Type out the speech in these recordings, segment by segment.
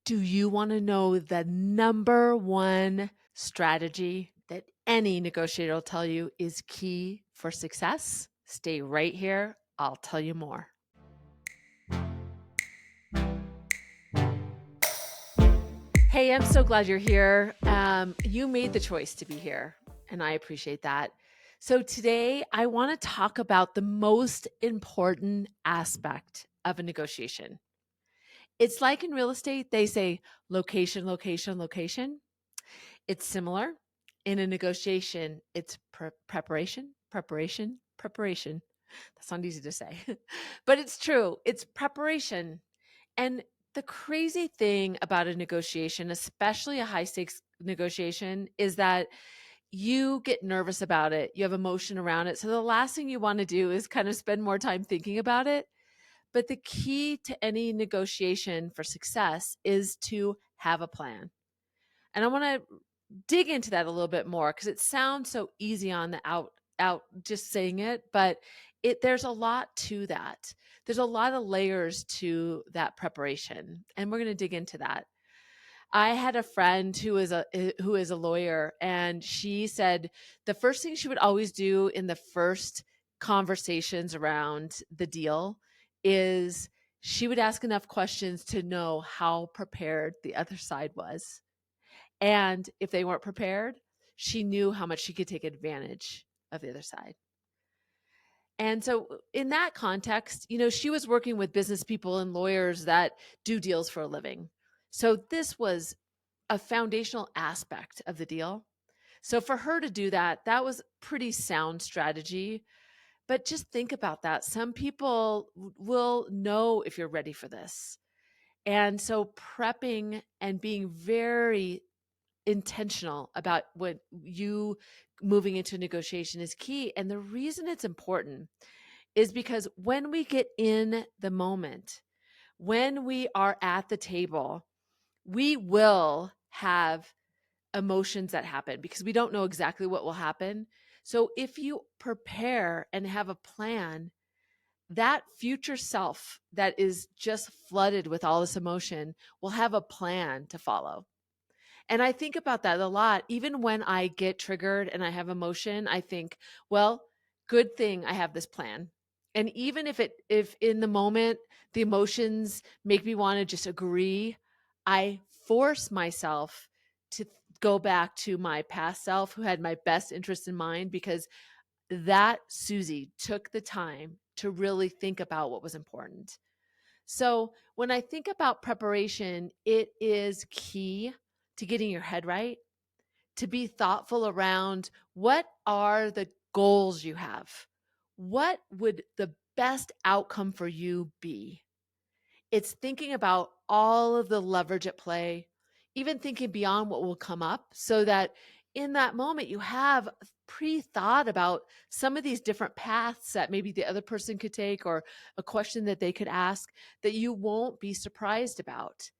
Do you want to know the number one strategy that any negotiator will tell you is key for success? Stay right here. I'll tell you more. Hey, I'm so glad you're here. You made the choice to be here, and I appreciate that. So, today I want to talk about the most important aspect of a negotiation. It's like in real estate, they say location, location, location. It's similar. In a negotiation, it's preparation, preparation, preparation. That's not easy to say, but it's true. It's preparation. And the crazy thing about a negotiation, especially a high stakes negotiation, is that you get nervous about it. You have emotion around it. So the last thing you want to do is kind of spend more time thinking about it. But the key to any negotiation for success is to have a plan. And I want to dig into that a little bit more because it sounds so easy on the out just saying it, but there's a lot to that. There's a lot of layers to that preparation, and we're going to dig into that. I had a friend who is a lawyer, and she said the first thing she would always do in the first conversations around the deal is she would ask enough questions to know how prepared the other side was. And if they weren't prepared, she knew how much she could take advantage of the other side. And so, in that context, she was working with business people and lawyers that do deals for a living. So, this was a foundational aspect of the deal. So, for her to do that, that was pretty sound strategy. But just think about that. Some people will know if you're ready for this. And so, prepping and being very intentional about what you moving into negotiation is key. And the reason it's important is because when we get in the moment, when we are at the table, we will have emotions that happen because we don't know exactly what will happen. So if you prepare and have a plan, that future self that is just flooded with all this emotion will have a plan to follow. And I think about that a lot. Even when I get triggered and I have emotion, I think, well, good thing I have this plan. And even if in the moment the emotions make me want to just agree, I force myself to go back to my past self who had my best interest in mind because that Susie took the time to really think about what was important. So when I think about preparation, it is key to getting your head right, to be thoughtful around what are the goals you have? What would the best outcome for you be? It's thinking about all of the leverage at play, even thinking beyond what will come up so that in that moment you have pre-thought about some of these different paths that maybe the other person could take or a question that they could ask that you won't be surprised about.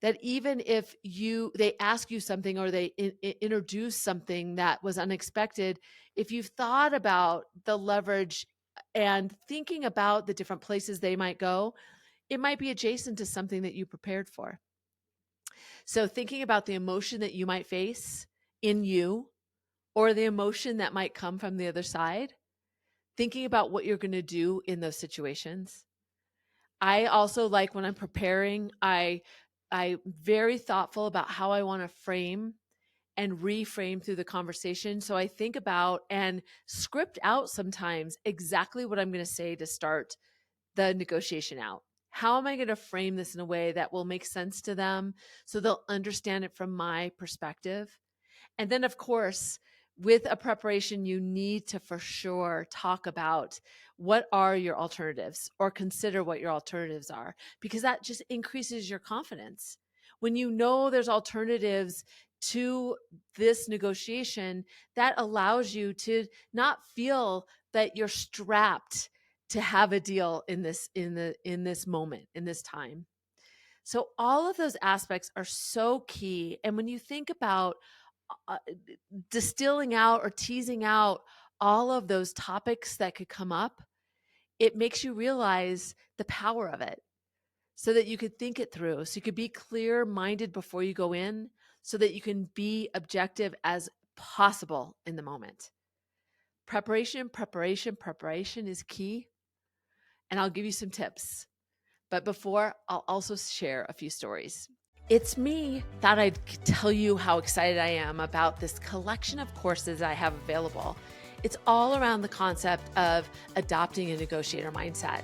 That even if they ask you something or they introduce something that was unexpected, if you've thought about the leverage and thinking about the different places they might go, it might be adjacent to something that you prepared for. So thinking about the emotion that you might face in you or the emotion that might come from the other side, thinking about what you're going to do in those situations. I also like when I'm preparing, I very thoughtful about how I want to frame and reframe through the conversation. So I think about and script out sometimes exactly what I'm going to say to start the negotiation out. How am I going to frame this in a way that will make sense to them so they'll understand it from my perspective? And then, of course, with a preparation, you need to for sure talk about what are your alternatives or consider what your alternatives are, because that just increases your confidence. When you know there's alternatives to this negotiation, that allows you to not feel that you're strapped to have a deal in this moment, in this time. So all of those aspects are so key. And when you think about uh, distilling out or teasing out all of those topics that could come up, it makes you realize the power of it. so that you could think it through, so you could be clear-minded before you go in, so that you can be objective as possible in the moment. Preparation, preparation, preparation is key, and I'll give you some tips. But before, I'll also share a few stories. It's me. Thought I'd tell you how excited I am about this collection of courses I have available. It's all around the concept of adopting a negotiator mindset.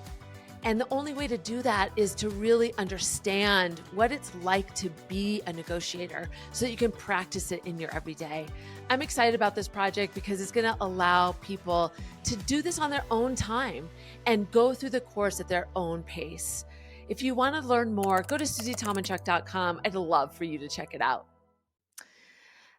And the only way to do that is to really understand what it's like to be a negotiator so that you can practice it in your everyday. I'm excited about this project because it's going to allow people to do this on their own time and go through the course at their own pace. If you want to learn more, go to SusieTomanchuk.com. I'd love for you to check it out.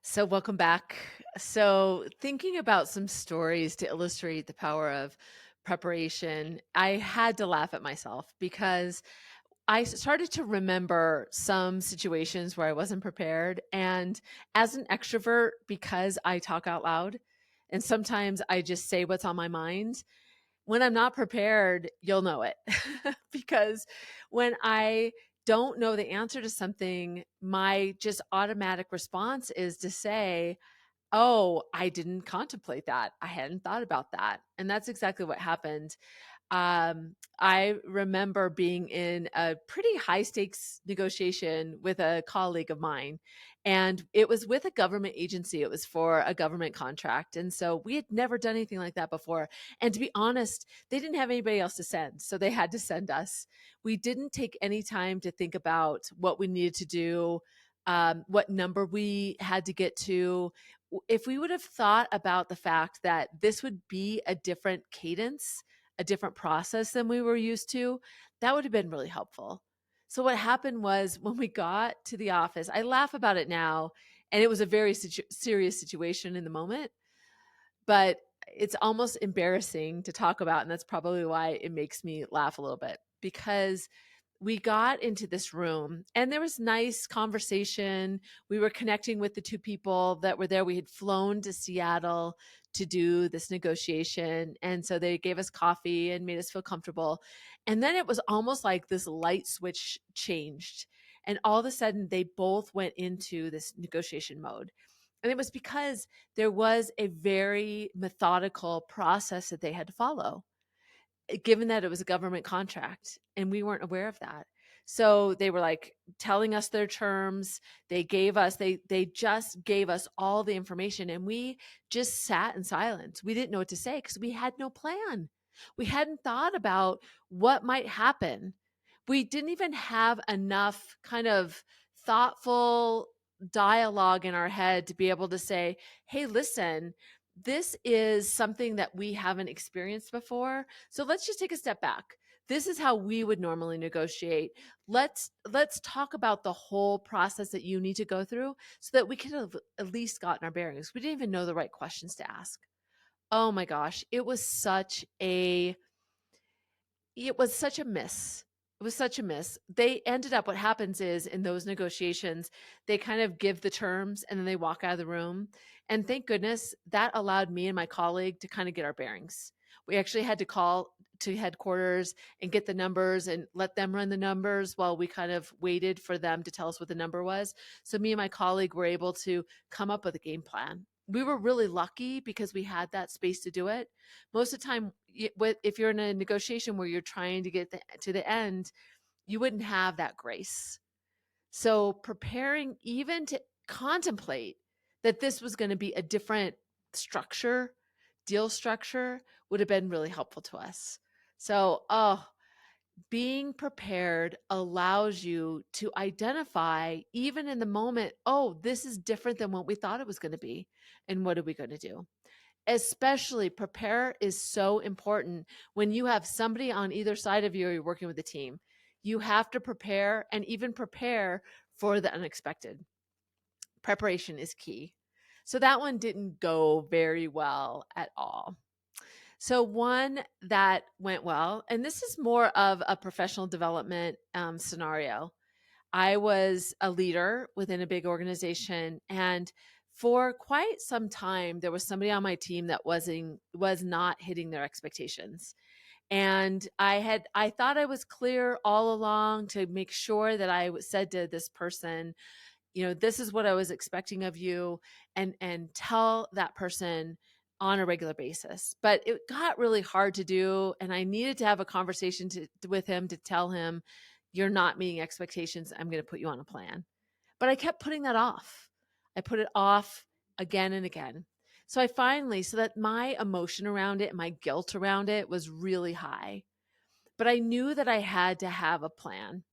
So welcome back. So thinking about some stories to illustrate the power of preparation, I had to laugh at myself because I started to remember some situations where I wasn't prepared. And as an extrovert, because I talk out loud and sometimes I just say what's on my mind, when I'm not prepared, you'll know it. Because when I don't know the answer to something, my just automatic response is to say, oh, I didn't contemplate that. I hadn't thought about that. And that's exactly what happened. I remember being in a pretty high stakes negotiation with a colleague of mine, and it was with a government agency. It was for a government contract. And so we had never done anything like that before. And to be honest, they didn't have anybody else to send. So they had to send us. We didn't take any time to think about what we needed to do, what number we had to get to. If we would have thought about the fact that this would be a different cadence, a different process than we were used to, that would have been really helpful. So what happened was when we got to the office, I laugh about it now, and it was a very serious situation in the moment, but it's almost embarrassing to talk about. And that's probably why it makes me laugh a little bit, because we got into this room and there was nice conversation. We were connecting with the two people that were there. We had flown to Seattle to do this negotiation. And so they gave us coffee and made us feel comfortable. And then it was almost like this light switch changed. And all of a sudden, they both went into this negotiation mode. And it was because there was a very methodical process that they had to follow, given that it was a government contract and we weren't aware of that. So they were like telling us their terms. They just gave us all the information, and we just sat in silence. We didn't know what to say because we had no plan. We hadn't thought about what might happen. We didn't even have enough kind of thoughtful dialogue in our head to be able to say, hey, listen, this is something that we haven't experienced before. So let's just take a step back. This is how we would normally negotiate. Let's talk about the whole process that you need to go through so that we could have at least gotten our bearings. We didn't even know the right questions to ask. Oh my gosh, it was such a miss. It was such a miss. They ended up, what happens is in those negotiations, they kind of give the terms and then they walk out of the room. And thank goodness that allowed me and my colleague to kind of get our bearings. We actually had to call to headquarters and get the numbers and let them run the numbers while we kind of waited for them to tell us what the number was. So me and my colleague were able to come up with a game plan. We were really lucky because we had that space to do it. Most of the time, if you're in a negotiation where you're trying to get to the end, you wouldn't have that grace. So preparing even to contemplate that this was going to be a different structure, deal structure, would have been really helpful to us. So, being prepared allows you to identify, even in the moment, oh, this is different than what we thought it was going to be. And what are we going to do? Especially prepare is so important when you have somebody on either side of you or you're working with a team. You have to prepare and even prepare for the unexpected. Preparation is key. So that one didn't go very well at all. So one that went well, and this is more of a professional development scenario. I was a leader within a big organization, and for quite some time, there was somebody on my team that was not hitting their expectations. And I thought I was clear all along to make sure that said to this person, this is what I was expecting of you, and tell that person on a regular basis. But it got really hard to do, and I needed to have a conversation with him to tell him, you're not meeting expectations. I'm going to put you on a plan. But I kept putting that off. I put it off again and again. So so that my emotion around it, my guilt around it was really high. But I knew that I had to have a plan.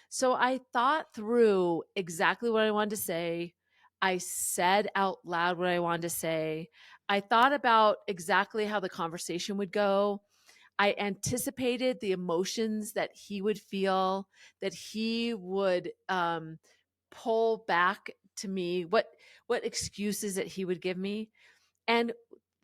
So I thought through exactly what I wanted to say. I said out loud what I wanted to say. I thought about exactly how the conversation would go. I anticipated the emotions that he would feel, that he would pull back to me, what excuses that he would give me. And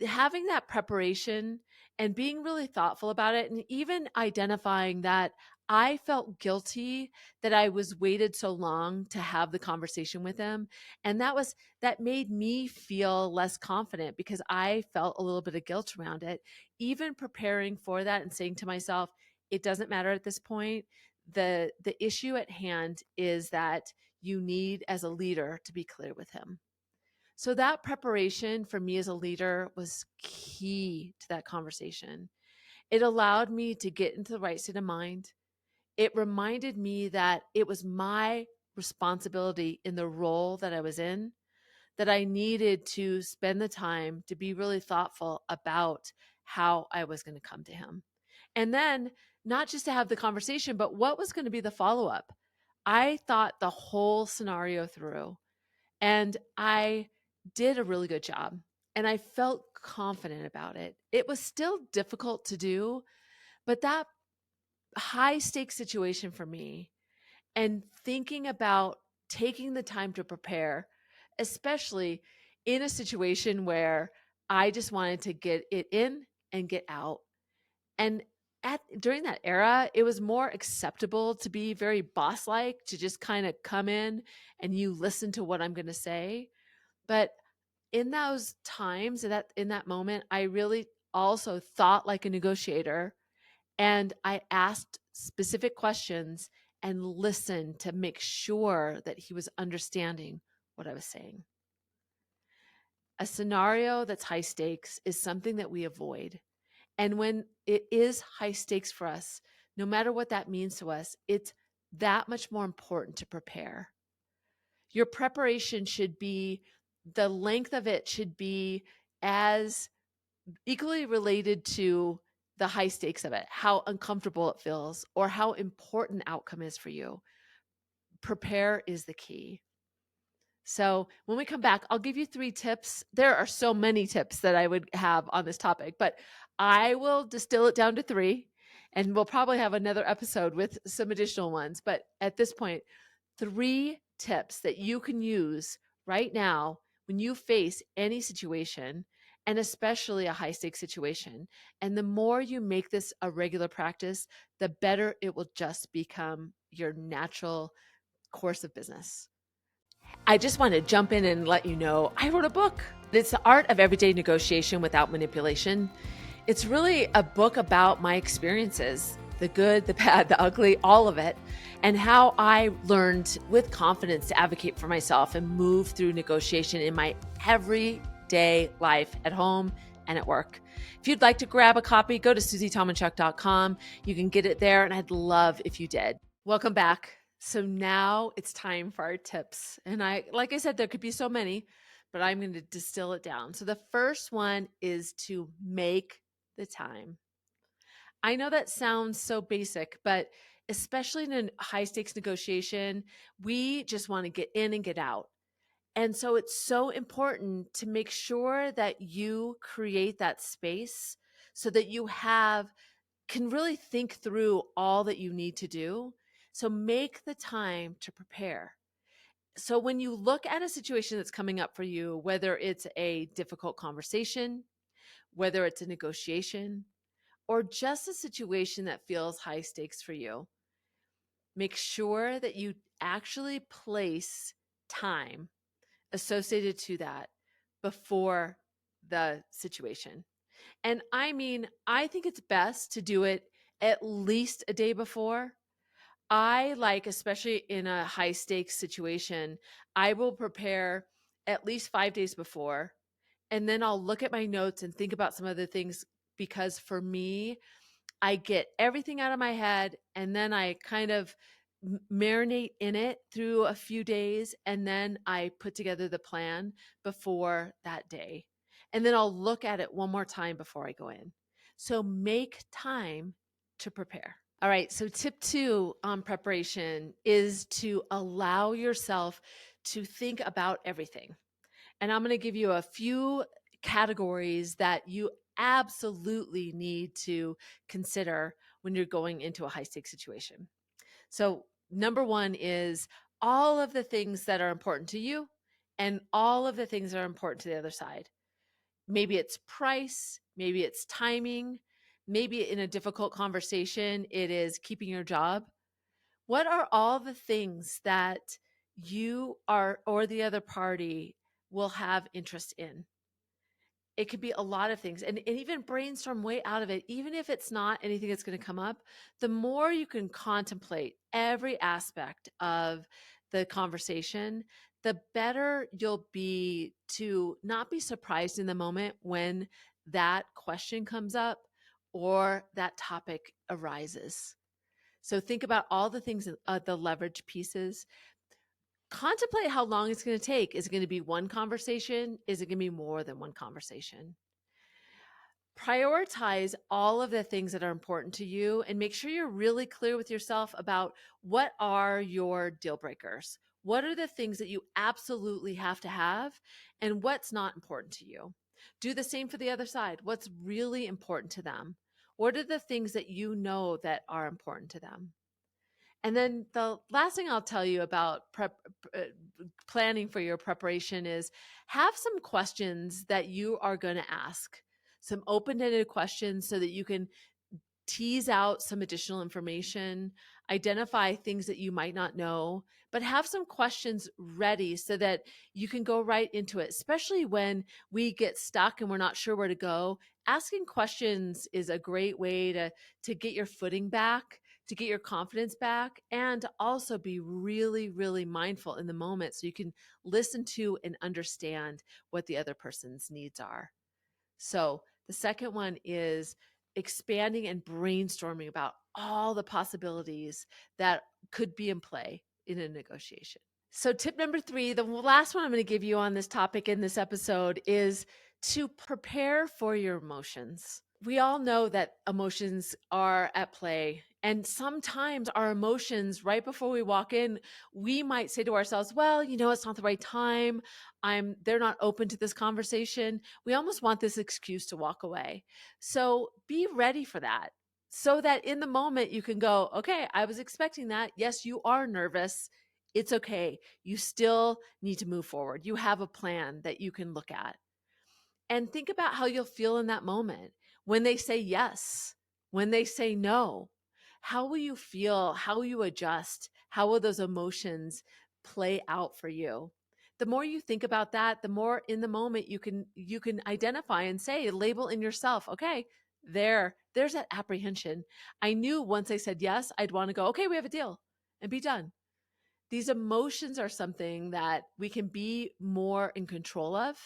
having that preparation and being really thoughtful about it, and even identifying that I felt guilty that I was waited so long to have the conversation with him. And that made me feel less confident because I felt a little bit of guilt around it. Even preparing for that and saying to myself, it doesn't matter at this point. The issue at hand is that you need, as a leader, to be clear with him. So that preparation for me as a leader was key to that conversation. It allowed me to get into the right state of mind. It reminded me that it was my responsibility in the role that I was in, that I needed to spend the time to be really thoughtful about how I was going to come to him. And then not just to have the conversation, but what was going to be the follow up. I thought the whole scenario through. And I did a really good job, and I felt confident about it. It was still difficult to do, but that high stakes situation for me, and thinking about taking the time to prepare, especially in a situation where I just wanted to get it in and get out. And during that era, it was more acceptable to be very boss like, to just kind of come in and you listen to what I'm going to say. But in those times, in that moment, I really also thought like a negotiator, and I asked specific questions and listened to make sure that he was understanding what I was saying. A scenario that's high stakes is something that we avoid. And when it is high stakes for us, no matter what that means to us, it's that much more important to prepare. Your preparation the length of it should be as equally related to the high stakes of it, how uncomfortable it feels, or how important the outcome is for you. Prepare is the key. So when we come back, I'll give you 3 tips. There are so many tips that I would have on this topic, but I will distill it down to 3, and we'll probably have another episode with some additional ones. But at this point, 3 tips that you can use right now when you face any situation, and especially a high stakes situation. And the more you make this a regular practice, the better it will just become your natural course of business. I just want to jump in and let you know I wrote a book. It's The Art of Everyday Negotiation Without Manipulation. It's really a book about my experiences, the good, the bad, the ugly, all of it, and how I learned with confidence to advocate for myself and move through negotiation in my everyday life at home and at work. If you'd like to grab a copy, go to susietomachuk.com. You can get it there, and I'd love if you did. Welcome back. So now it's time for our tips. And like I said, there could be so many, but I'm going to distill it down. So the first one is to make the time. I know that sounds so basic, but especially in a high stakes negotiation, we just want to get in and get out. And so it's so important to make sure that you create that space so that you can really think through all that you need to do. So make the time to prepare. So when you look at a situation that's coming up for you, whether it's a difficult conversation, whether it's a negotiation, or just a situation that feels high stakes for you, make sure that you actually place time associated to that before the situation. And I mean, I think it's best to do it at least a day before. I like, especially in a high stakes situation, I will prepare at least 5 days before. And then I'll look at my notes and think about some other things because for me, I get everything out of my head and then I kind of marinate in it through a few days. And then I put together the plan before that day. And then I'll look at it one more time before I go in. So make time to prepare. All right. So, tip 2 on preparation is to allow yourself to think about everything. And I'm going to give you a few categories that you absolutely need to consider when you're going into a high stakes situation. So, number one is all of the things that are important to you and all of the things that are important to the other side. Maybe it's price, maybe it's timing, maybe in a difficult conversation, it is keeping your job. What are all the things that you are or the other party will have interest in? It could be a lot of things and even brainstorm way out of it, even if it's not anything that's going to come up. The more you can contemplate every aspect of the conversation, the better you'll be to not be surprised in the moment when that question comes up or that topic arises. So think about all the things, the leverage pieces. Contemplate how long it's going to take. Is it going to be one conversation? Is it going to be more than one conversation? Prioritize all of the things that are important to you and make sure you're really clear with yourself about what are your deal breakers. What are the things that you absolutely have to have and what's not important to you? Do the same for the other side. What's really important to them? What are the things that you know that are important to them? And then the last thing I'll tell you about planning for your preparation is have some questions that you are going to ask, some open-ended questions so that you can tease out some additional information, identify things that you might not know, but have some questions ready so that you can go right into it, especially when we get stuck and we're not sure where to go. Asking questions is a great way to get your footing back, to get your confidence back, and to also be really, really mindful in the moment so you can listen to and understand what the other person's needs are. So the second one is expanding and brainstorming about all the possibilities that could be in play in a negotiation. So, tip number 3, the last one I'm going to give you on this topic in this episode is to prepare for your emotions. We all know that emotions are at play. And sometimes our emotions, right before we walk in, we might say to ourselves, well, it's not the right time. They're not open to this conversation. We almost want this excuse to walk away. So be ready for that so that in the moment you can go, okay, I was expecting that. Yes, you are nervous. It's okay. You still need to move forward. You have a plan that you can look at. And think about how you'll feel in that moment when they say yes, when they say no. How will you feel? How will you adjust? How will those emotions play out for you? The more you think about that, the more in the moment you can identify and say, label in yourself, okay, there's that apprehension. I knew once I said yes, I'd want to go, okay, we have a deal and be done. These emotions are something that we can be more in control of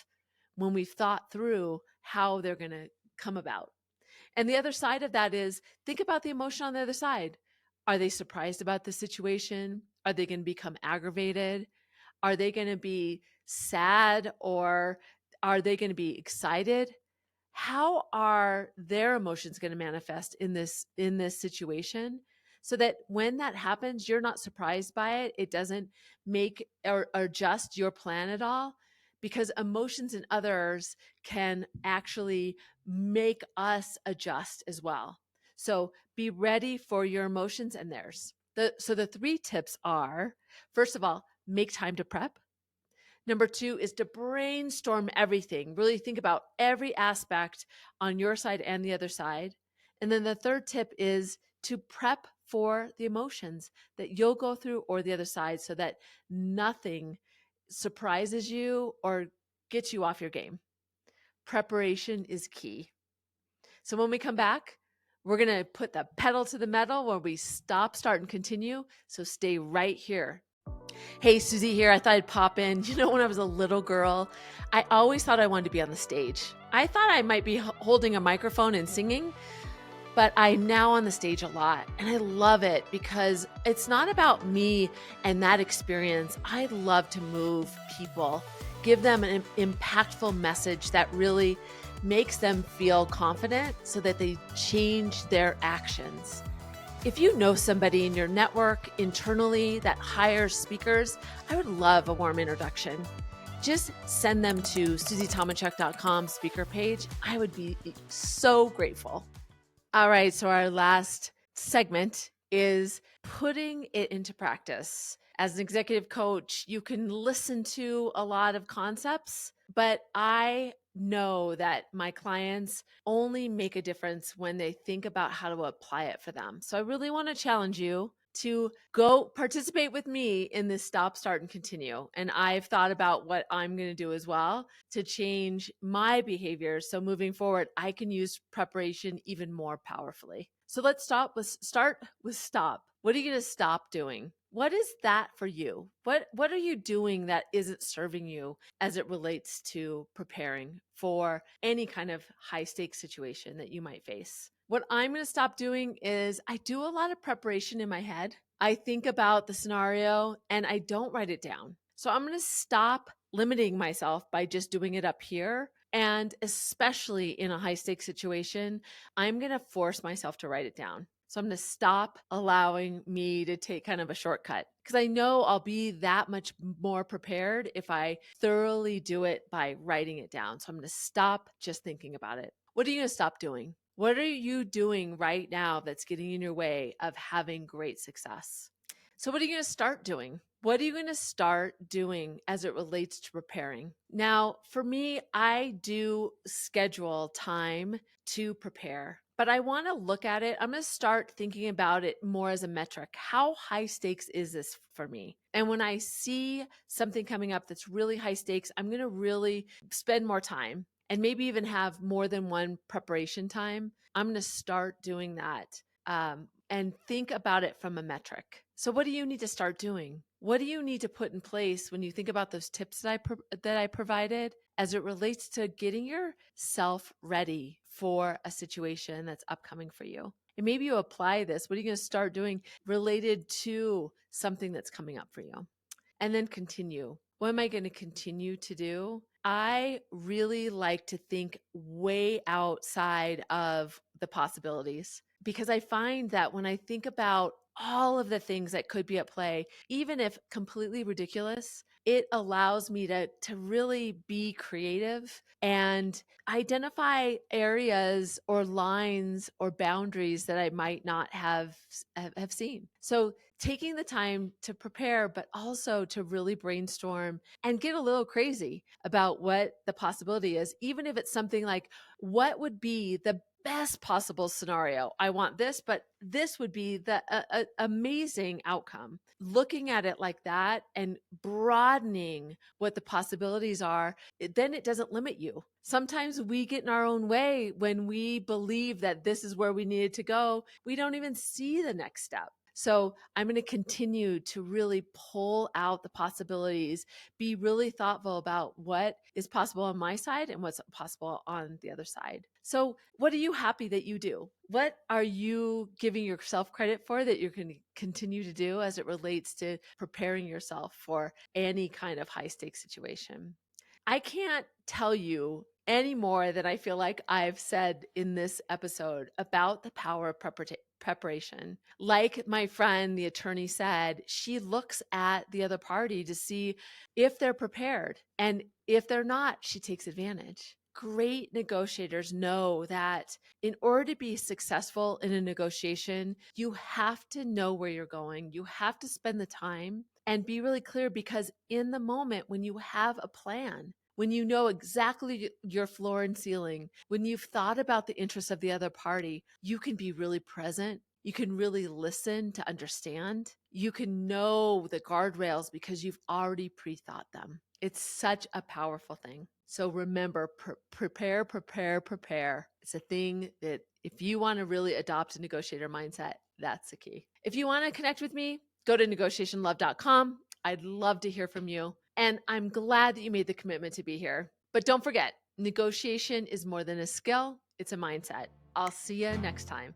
when we've thought through how they're going to come about. And the other side of that is think about the emotion on the other side. Are they surprised about the situation? Are they going to become aggravated? Are they going to be sad or are they going to be excited? How are their emotions going to manifest in this situation so that when that happens you're not surprised by it, it doesn't make or adjust your plan at all, because emotions in others can actually make us adjust as well. So be ready for your emotions and theirs. So the 3 tips are, first of all, make time to prep. Number 2 is to brainstorm everything. Really think about every aspect on your side and the other side. And then the third tip is to prep for the emotions that you'll go through or the other side so that nothing surprises you or gets you off your game. Preparation is key. So when we come back, We're going to put the pedal to the metal where we stop, start, and continue. So stay right here. Hey, Susie here. I thought I'd pop in. When I was a little girl, I always thought I wanted to be on the stage. I thought I might be holding a microphone and singing, but I'm now on the stage a lot, and I love it because it's not about me and that experience. I love to move people, give them an impactful message that really makes them feel confident so that they change their actions. If you know somebody in your network internally that hires speakers, I would love a warm introduction. Just send them to SusieTomanchuk.com speaker page. I would be so grateful. All right, so our last segment is putting it into practice. As an executive coach, you can listen to a lot of concepts, but I know that my clients only make a difference when they think about how to apply it for them. So I really want to challenge you to go participate with me in this stop, start, and continue. And I've thought about what I'm going to do as well to change my behavior. So moving forward, I can use preparation even more powerfully. So let's start with stop. What are you going to stop doing? What is that for you? What are you doing that isn't serving you as it relates to preparing for any kind of high stakes situation that you might face? What I'm going to stop doing is I do a lot of preparation in my head. I think about the scenario and I don't write it down. So I'm going to stop limiting myself by just doing it up here. And especially in a high stakes situation, I'm going to force myself to write it down. So I'm going to stop allowing me to take kind of a shortcut because I know I'll be that much more prepared if I thoroughly do it by writing it down. So I'm going to stop just thinking about it. What are you going to stop doing? What are you doing right now that's getting in your way of having great success? So what are you going to start doing? What are you going to start doing as it relates to preparing? Now, for me, I do schedule time to prepare, but I want to look at it. I'm going to start thinking about it more as a metric. How high stakes is this for me? And when I see something coming up that's really high stakes, I'm going to really spend more time and maybe even have more than one preparation time. I'm going to start doing that and think about it from a metric. So what do you need to start doing? What do you need to put in place when you think about those tips that I provided as it relates to getting yourself ready for a situation that's upcoming for you? And maybe you apply this. What are you going to start doing related to something that's coming up for you? And then continue. What am I going to continue to do? I really like to think way outside of the possibilities because I find that when I think about all of the things that could be at play, even if completely ridiculous, it allows me to really be creative and identify areas or lines or boundaries that I might not have seen. So taking the time to prepare, but also to really brainstorm and get a little crazy about what the possibility is, even if it's something like, what would be the best possible scenario? I want this, but this would be the amazing outcome. Looking at it like that and broadening what the possibilities are, then it doesn't limit you. Sometimes we get in our own way when we believe that this is where we needed to go. We don't even see the next step. So I'm going to continue to really pull out the possibilities, be really thoughtful about what is possible on my side and what's possible on the other side. So what are you happy that you do? What are you giving yourself credit for that you can continue to do as it relates to preparing yourself for any kind of high stakes situation? I can't tell you any more than I feel like I've said in this episode about the power of preparation. Like my friend, the attorney, said, she looks at the other party to see if they're prepared. And if they're not, she takes advantage. Great negotiators know that in order to be successful in a negotiation, you have to know where you're going. You have to spend the time and be really clear, because in the moment when you have a plan, when you know exactly your floor and ceiling, when you've thought about the interests of the other party, you can be really present You can really listen to understand. You can know the guardrails because you've already pre-thought them. It's such a powerful thing. So remember, prepare, prepare, prepare. It's a thing that if you want to really adopt a negotiator mindset, that's the key. If you want to connect with me, go to negotiationlove.com. I'd love to hear from you. And I'm glad that you made the commitment to be here. But don't forget, negotiation is more than a skill, it's a mindset. I'll see you next time.